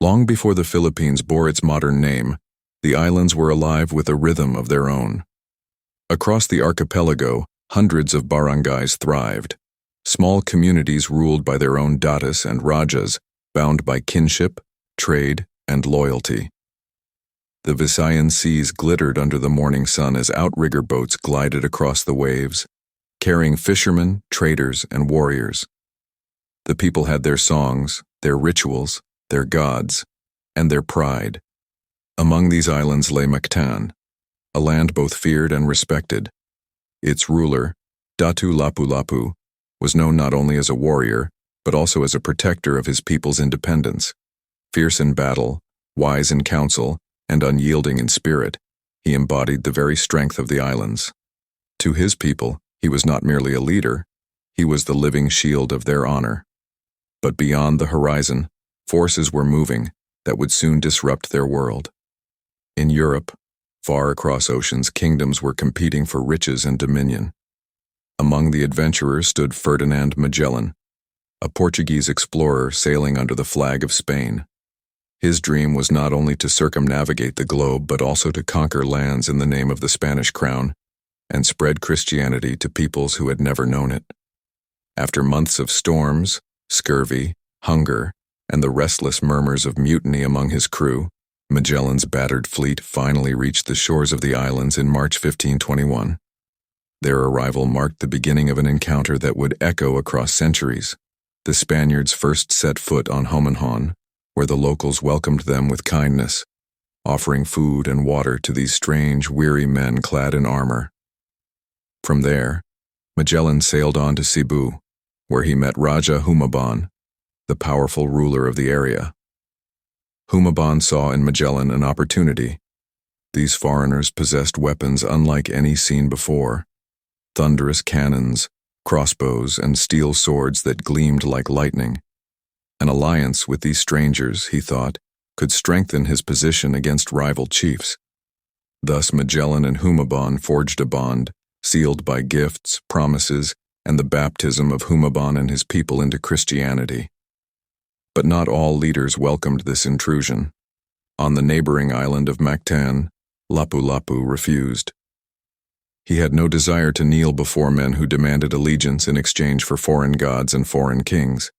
Long before the Philippines bore its modern name, the islands were alive with a rhythm of their own. Across the archipelago, hundreds of barangays thrived, small communities ruled by their own datus and rajas, bound by kinship, trade, and loyalty. The Visayan seas glittered under the morning sun as outrigger boats glided across the waves, carrying fishermen, traders, and warriors. The people had their songs, their rituals, their gods, and their pride. Among these islands lay Mactan, a land both feared and respected. Its ruler, Datu Lapu-Lapu, was known not only as a warrior, but also as a protector of his people's independence. Fierce in battle, wise in counsel, and unyielding in spirit, he embodied the very strength of the islands. To his people, he was not merely a leader, he was the living shield of their honor. But beyond the horizon, forces were moving that would soon disrupt their world. In Europe, far across oceans, kingdoms were competing for riches and dominion. Among the adventurers stood Ferdinand Magellan, a Portuguese explorer sailing under the flag of Spain. His dream was not only to circumnavigate the globe but also to conquer lands in the name of the Spanish crown and spread Christianity to peoples who had never known it. After months of storms, scurvy, hunger, and the restless murmurs of mutiny among his crew, Magellan's battered fleet finally reached the shores of the islands in March 1521. Their arrival marked the beginning of an encounter that would echo across centuries. The Spaniards first set foot on Homenhon, where the locals welcomed them with kindness, offering food and water to these strange, weary men clad in armor. From there, Magellan sailed on to Cebu, where he met Raja Humabon, the powerful ruler of the area. Humabon saw in Magellan an opportunity. These foreigners possessed weapons unlike any seen before: thunderous cannons, crossbows, and steel swords that gleamed like lightning. An alliance with these strangers, he thought, could strengthen his position against rival chiefs. Thus Magellan and Humabon forged a bond, sealed by gifts, promises, and the baptism of Humabon and his people into Christianity. But not all leaders welcomed this intrusion. On the neighboring island of Mactan, Lapu-Lapu refused. He had no desire to kneel before men who demanded allegiance in exchange for foreign gods and foreign kings.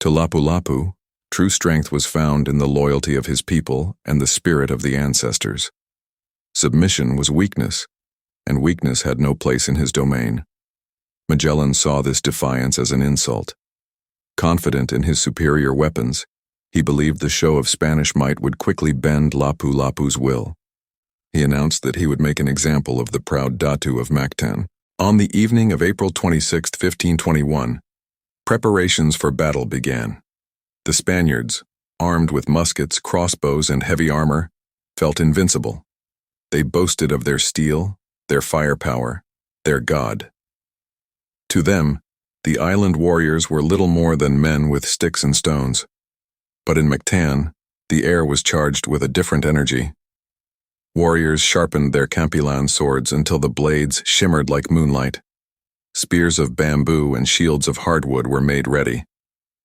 To Lapu-Lapu, true strength was found in the loyalty of his people and the spirit of the ancestors. Submission was weakness, and weakness had no place in his domain. Magellan saw this defiance as an insult. Confident in his superior weapons, he believed the show of Spanish might would quickly bend Lapu-Lapu's will. He announced that he would make an example of the proud Datu of Mactan. On the evening of April 26, 1521, preparations for battle began. The Spaniards, armed with muskets, crossbows, and heavy armor, felt invincible. They boasted of their steel, their firepower, their god. To them, the island warriors were little more than men with sticks and stones. But in Mactan, the air was charged with a different energy. Warriors sharpened their campilan swords until the blades shimmered like moonlight. Spears of bamboo and shields of hardwood were made ready.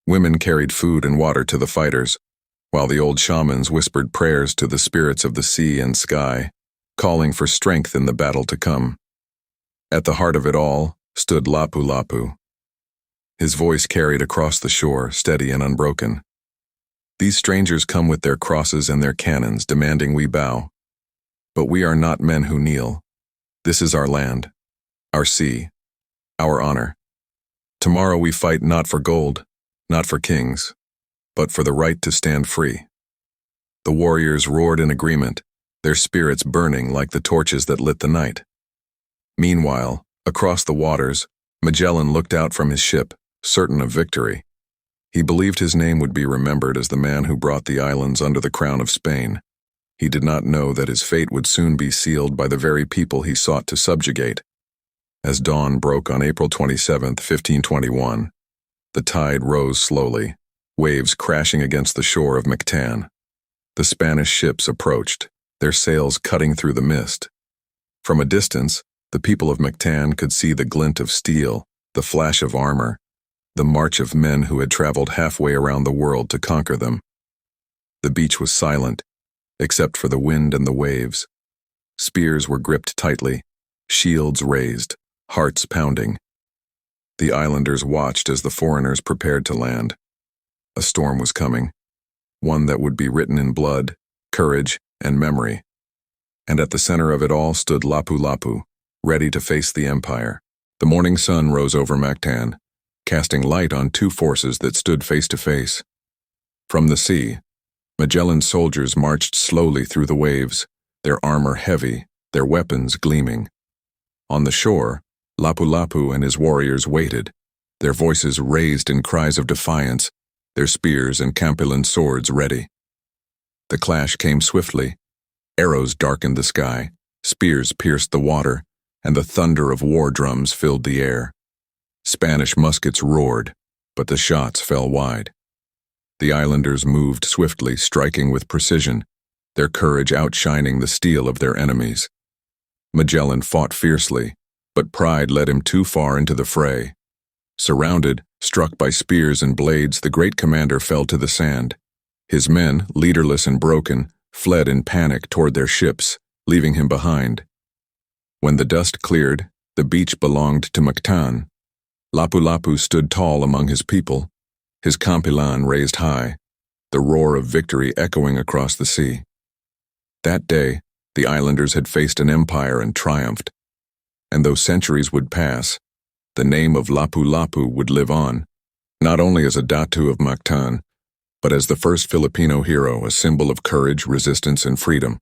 Women carried food and water to the fighters, while the old shamans whispered prayers to the spirits of the sea and sky, calling for strength in the battle to come. At the heart of it all stood Lapu-Lapu. His voice carried across the shore, steady and unbroken. These strangers come with their crosses and their cannons, demanding we bow. But we are not men who kneel. This is our land, our sea, our honor. Tomorrow we fight not for gold, not for kings, but for the right to stand free. The warriors roared in agreement, their spirits burning like the torches that lit the night. Meanwhile, across the waters, Magellan looked out from his ship, certain of victory. He believed his name would be remembered as the man who brought the islands under the crown of Spain. He did not know that his fate would soon be sealed by the very people he sought to subjugate. As dawn broke on April 27, 1521, the tide rose slowly, waves crashing against the shore of Mactan. The Spanish ships approached, their sails cutting through the mist. From a distance, the people of Mactan could see the glint of steel, the flash of armor, the march of men who had traveled halfway around the world to conquer them. The beach was silent, except for the wind and the waves. Spears were gripped tightly, shields raised, hearts pounding. The islanders watched as the foreigners prepared to land. A storm was coming, one that would be written in blood, courage, and memory. And at the center of it all stood Lapu-Lapu, ready to face the empire. The morning sun rose over Mactan, casting light on two forces that stood face to face. From the sea, Magellan's soldiers marched slowly through the waves, their armor heavy, their weapons gleaming. On the shore, Lapu-Lapu and his warriors waited, their voices raised in cries of defiance, their spears and Campilan swords ready. The clash came swiftly. Arrows darkened the sky, spears pierced the water, and the thunder of war drums filled the air. Spanish muskets roared, but the shots fell wide. The islanders moved swiftly, striking with precision, their courage outshining the steel of their enemies. Magellan fought fiercely, but pride led him too far into the fray. Surrounded, struck by spears and blades, the great commander fell to the sand. His men, leaderless and broken, fled in panic toward their ships, leaving him behind. When the dust cleared, the beach belonged to Mactan. Lapu-Lapu stood tall among his people, his Campilan raised high, the roar of victory echoing across the sea. That day, the islanders had faced an empire and triumphed. And though centuries would pass, the name of Lapu-Lapu would live on, not only as a datu of Mactan, but as the first Filipino hero, a symbol of courage, resistance, and freedom.